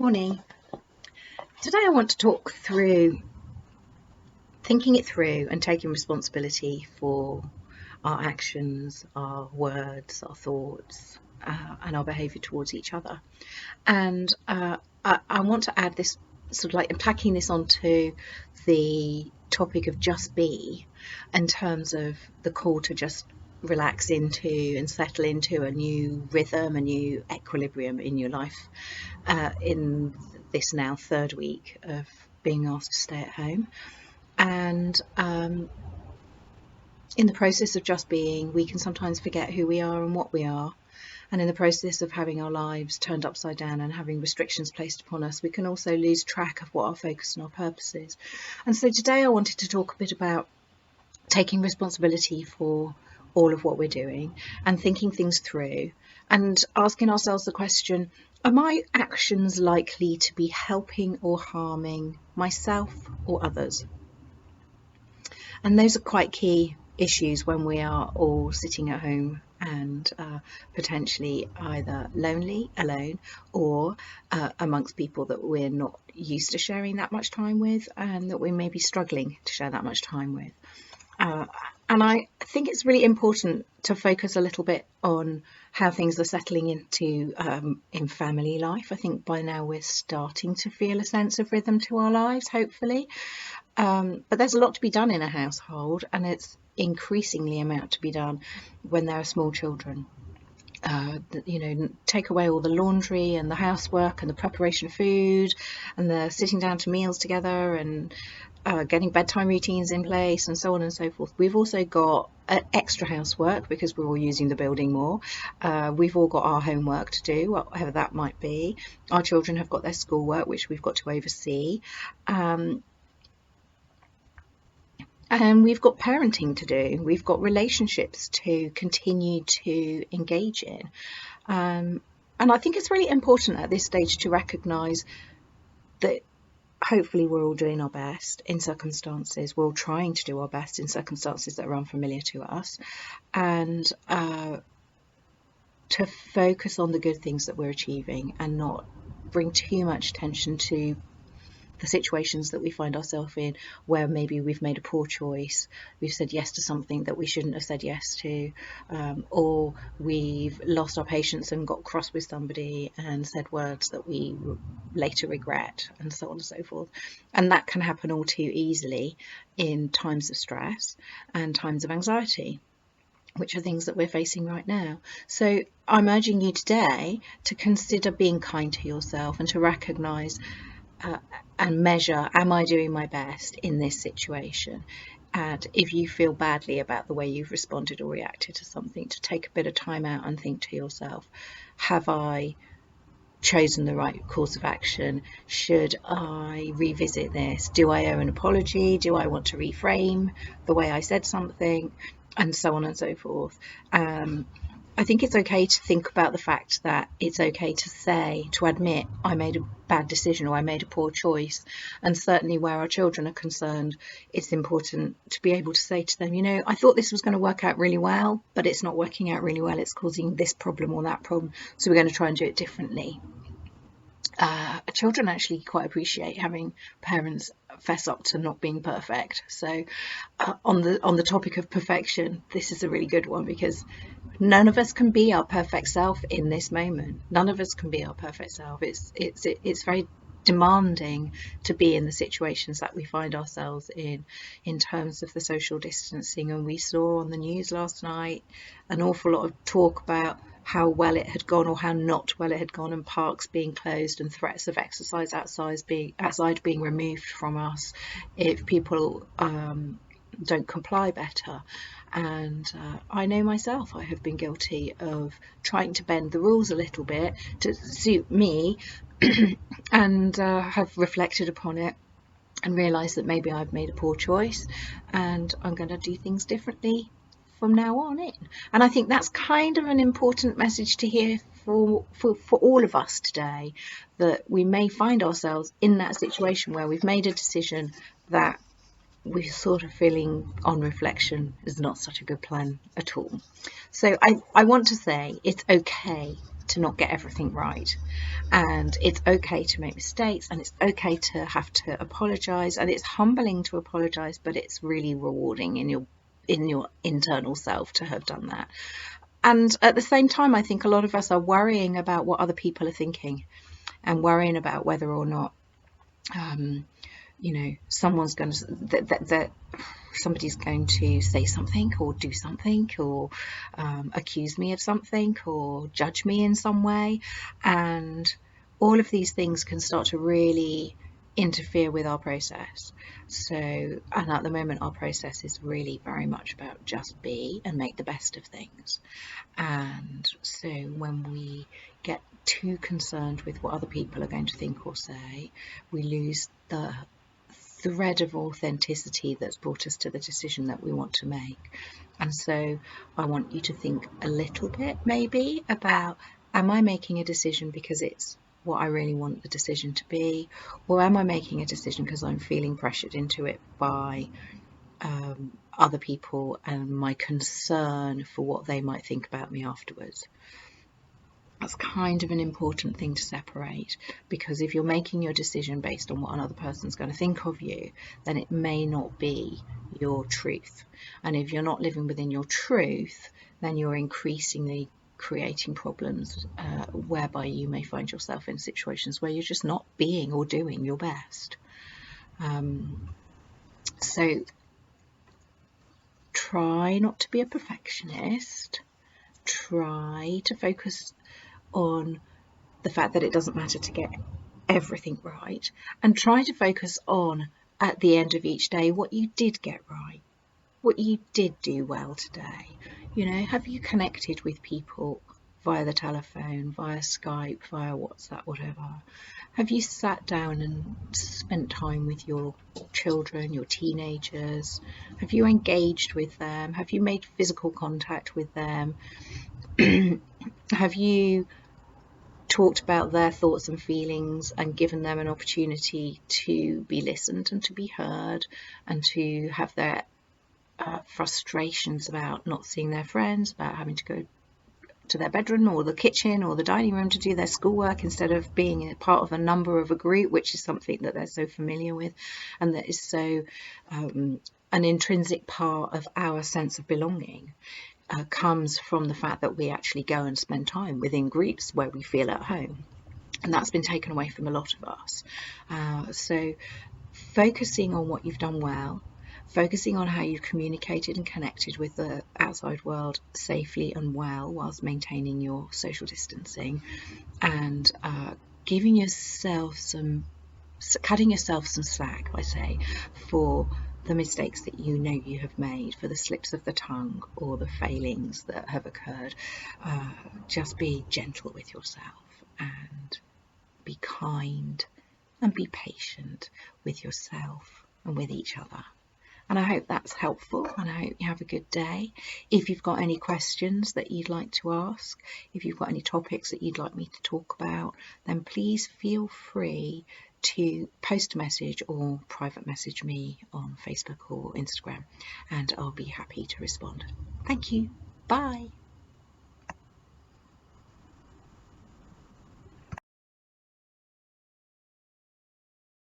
Morning. Today I want to talk through thinking it through and taking responsibility for our actions, our words, our thoughts, and our behaviour towards each other. And I want to add this sort of like unpacking this onto the topic of just be, in terms of the call to just relax into and settle into a new rhythm, a new equilibrium in your life, in this now third week of being asked to stay at home. And in the process of just being, we can sometimes forget who we are and what we are. And in the process of having our lives turned upside down and having restrictions placed upon us, we can also lose track of what our focus and our purpose is. And so today I wanted to talk a bit about taking responsibility for all of what we're doing and thinking things through and asking ourselves the question, are my actions likely to be helping or harming myself or others? And those are quite key issues when we are all sitting at home and potentially either lonely, alone, or amongst people that we're not used to sharing that much time with and that we may be struggling to share that much time with. And I think it's really important to focus a little bit on how things are settling into in family life. I think by now we're starting to feel a sense of rhythm to our lives, hopefully. But there's a lot to be done in a household, and it's increasingly amount to be done when there are small children. Take away all the laundry and the housework and the preparation of food and the sitting down to meals together and getting bedtime routines in place and so on and so forth. We've also got extra housework because we're all using the building more. We've all got our homework to do, whatever that might be. Our children have got their schoolwork, which we've got to oversee. And we've got parenting to do. We've got relationships to continue to engage in. And I think it's really important at this stage to recognise that hopefully we're all doing our best in circumstances. We're all trying to do our best in circumstances that are unfamiliar to us. And to focus on the good things that we're achieving and not bring too much attention to the situations that we find ourselves in where maybe we've made a poor choice, we've said yes to something that we shouldn't have said yes to, or we've lost our patience and got cross with somebody and said words that we later regret, and so on and so forth. And that can happen all too easily in times of stress and times of anxiety, which are things that we're facing right now. So I'm urging you today to consider being kind to yourself and to recognise and measure, am I doing my best in this situation? And if you feel badly about the way you've responded or reacted to something, to take a bit of time out and think to yourself, have I chosen the right course of action? Should I revisit this? Do I owe an apology? Do I want to reframe the way I said something? And so on and so forth. I think it's okay to think about the fact that it's okay to admit I made a bad decision or I made a poor choice. And certainly where our children are concerned, it's important to be able to say to them, I thought this was going to work out really well, but it's not working out really well. It's causing this problem or that problem. So we're going to try and do it differently. Children actually quite appreciate having parents fess up to not being perfect. So on the topic of perfection, this is a really good one, because none of us can be our perfect self in this moment. None of us can be our perfect self. It's very demanding to be in the situations that we find ourselves in terms of the social distancing. And we saw on the news last night an awful lot of talk about how well it had gone or how not well it had gone, and parks being closed and threats of exercise outside being removed from us if people don't comply better. And I know myself, I have been guilty of trying to bend the rules a little bit to suit me and have reflected upon it and realised that maybe I've made a poor choice and I'm going to do things differently from now on in. And I think that's kind of an important message to hear for all of us today, that we may find ourselves in that situation where we've made a decision that we're sort of feeling on reflection is not such a good plan at all. So I want to say it's okay to not get everything right, and it's okay to make mistakes, and it's okay to have to apologize, and it's humbling to apologize, but it's really rewarding in your internal self to have done that. And at the same time, I think a lot of us are worrying about what other people are thinking, and worrying about whether or not someone's going to that somebody's going to say something or do something, or accuse me of something, or judge me in some way. And all of these things can start to really interfere with our process. So, and at the moment, our process is really very much about just be and make the best of things. And so when we get too concerned with what other people are going to think or say, we lose the thread of authenticity that's brought us to the decision that we want to make. And so I want you to think a little bit maybe about, am I making a decision because it's what I really want the decision to be, or am I making a decision because I'm feeling pressured into it by other people and my concern for what they might think about me afterwards? That's kind of an important thing to separate, because if you're making your decision based on what another person's going to think of you, then it may not be your truth. And if you're not living within your truth, then you're increasingly creating problems whereby you may find yourself in situations where you're just not being or doing your best. So try not to be a perfectionist. Try to focus on the fact that it doesn't matter to get everything right, and try to focus on, at the end of each day, what you did get right, what you did do well today. Have you connected with people via the telephone, via Skype, via WhatsApp, whatever? Have you sat down and spent time with your children, your teenagers? Have you engaged with them? Have you made physical contact with them? Have you talked about their thoughts and feelings and given them an opportunity to be listened and to be heard, and to have their frustrations about not seeing their friends, about having to go to their bedroom or the kitchen or the dining room to do their schoolwork instead of being a part of a number of a group, which is something that they're so familiar with and that is so an intrinsic part of our sense of belonging. Comes from the fact that we actually go and spend time within groups where we feel at home, and that's been taken away from a lot of us. So focusing on what you've done well, focusing on how you've communicated and connected with the outside world safely and well whilst maintaining your social distancing, and cutting yourself some slack, I say, for the mistakes that you have made, for the slips of the tongue or the failings that have occurred. Just be gentle with yourself and be kind and be patient with yourself and with each other. And I hope that's helpful, and I hope you have a good day. If you've got any questions that you'd like to ask, if you've got any topics that you'd like me to talk about, then please feel free to post a message or private message me on Facebook or Instagram, and I'll be happy to respond. Thank you. Bye.